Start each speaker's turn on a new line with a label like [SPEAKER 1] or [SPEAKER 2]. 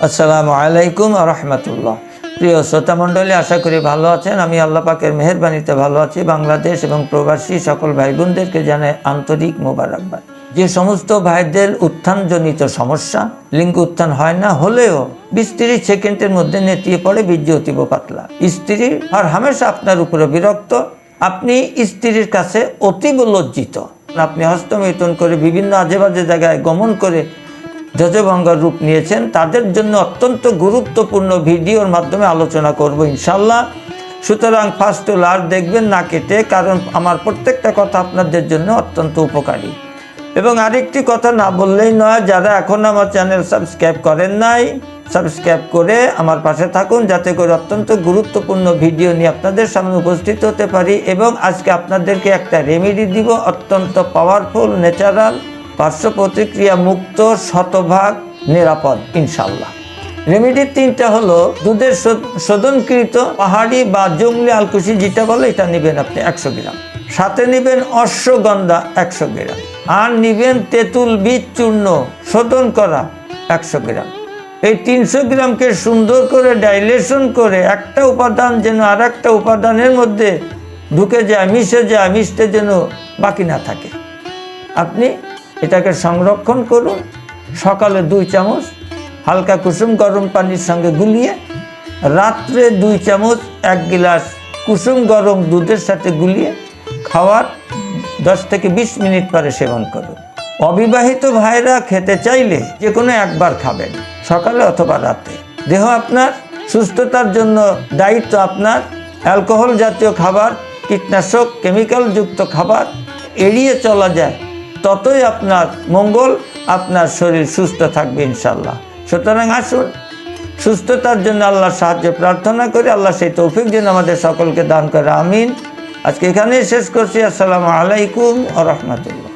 [SPEAKER 1] আসসালামু আলাইকুম ওয়া রাহমাতুল্লাহ। প্রিয় শ্রোতা মণ্ডলী, আশা করি ভালো আছেন। আমি আল্লাহ পাকের মেহেরবানিতে ভালো আছি। বাংলাদেশ এবং প্রবাসী সকল ভাই বোনদেরকে জানাই আন্তরিক মোবারকবাদ। যে সমস্ত ভাইদের উত্থানজনিত সমস্যা, লিঙ্গ উত্থান হয় না, হলেও স্ত্রী সেকেন্ডের মধ্যে নেতিয়ে পড়ে, বীর্য অতীব পাতলা, স্ত্রী আর হামেশা আপনার উপরে বিরক্ত, আপনি স্ত্রীর কাছে অতীব লজ্জিত, আপনি হস্তমৈথুন করে বিভিন্ন আজে বাজে জায়গায় গমন করে ধ্বজভঙ্গের রূপ নিয়েছেন, তাদের জন্য অত্যন্ত গুরুত্বপূর্ণ ভিডিওর মাধ্যমে আলোচনা করব ইনশাল্লাহ। সুতরাং ফার্স্ট টু লাস্ট দেখবেন না কেটে, কারণ আমার প্রত্যেকটা কথা আপনাদের জন্য অত্যন্ত উপকারী। এবং আরেকটি কথা না বললেই নয়, যারা এখন আমার চ্যানেল সাবস্ক্রাইব করেন নাই, সাবস্ক্রাইব করে আমার পাশে থাকুন, যাতে করে অত্যন্ত গুরুত্বপূর্ণ ভিডিও নিয়ে আপনাদের সামনে উপস্থিত হতে পারি। এবং আজকে আপনাদেরকে একটা রেমেডি দিব, অত্যন্ত পাওয়ারফুল, ন্যাচারাল, পার্শ্ব প্রতিক্রিয়া মুক্ত, শতভাগ নিরাপদ ইনশাল্লাহ। রেমেডি তিনটা হলো: দুধের শোধনকৃত পাহাড়ি বা জঙ্গলি আলকুশি যেটা বলে, এটা নেবেন আপনি 100 গ্রাম, সাথে নেবেন অশ্বগন্ধা 100 গ্রাম, আর নেবেন তেঁতুল বীজ চূর্ণ শোধন করা 100 গ্রাম। এই 300 গ্রামকে সুন্দর করে ডাইলেশন করে একটা উপাদান যেন আর একটা উপাদানের মধ্যে ঢুকে যায়, মিশে যায়, মিশতে যেন বাকি না থাকে। আপনি এটাকে সংরক্ষণ করুন। সকালে 2 চামচ হালকা কুসুম গরম পানির সঙ্গে গুলিয়ে, রাত্রে 2 চামচ 1 গিলাস কুসুম গরম দুধের সাথে গুলিয়ে খাওয়ার 10 থেকে 20 মিনিট পরে সেবন করুন। অবিবাহিত ভাইরা খেতে চাইলে যে কোনো একবার খাবেন, সকালে অথবা রাতে। দেহ আপনার সুস্থতার জন্য দায়িত্ব আপনার। অ্যালকোহল জাতীয় খাবার, কীটনাশক, কেমিক্যাল যুক্ত খাবার এড়িয়ে চলা যায়, ততই আপনার মঙ্গল, আপনার শরীর সুস্থ থাকবে ইনশাল্লাহ। সুতরাং আসুন, সুস্থতার জন্য আল্লাহর সাহায্য প্রার্থনা করি। আল্লাহ সেই তৌফিক যেন আমাদের সকলকে দান করে, আমিন। আজকে এখানেই শেষ করছি। আসসালামু আলাইকুম ওয়া রাহমাতুল্লাহ।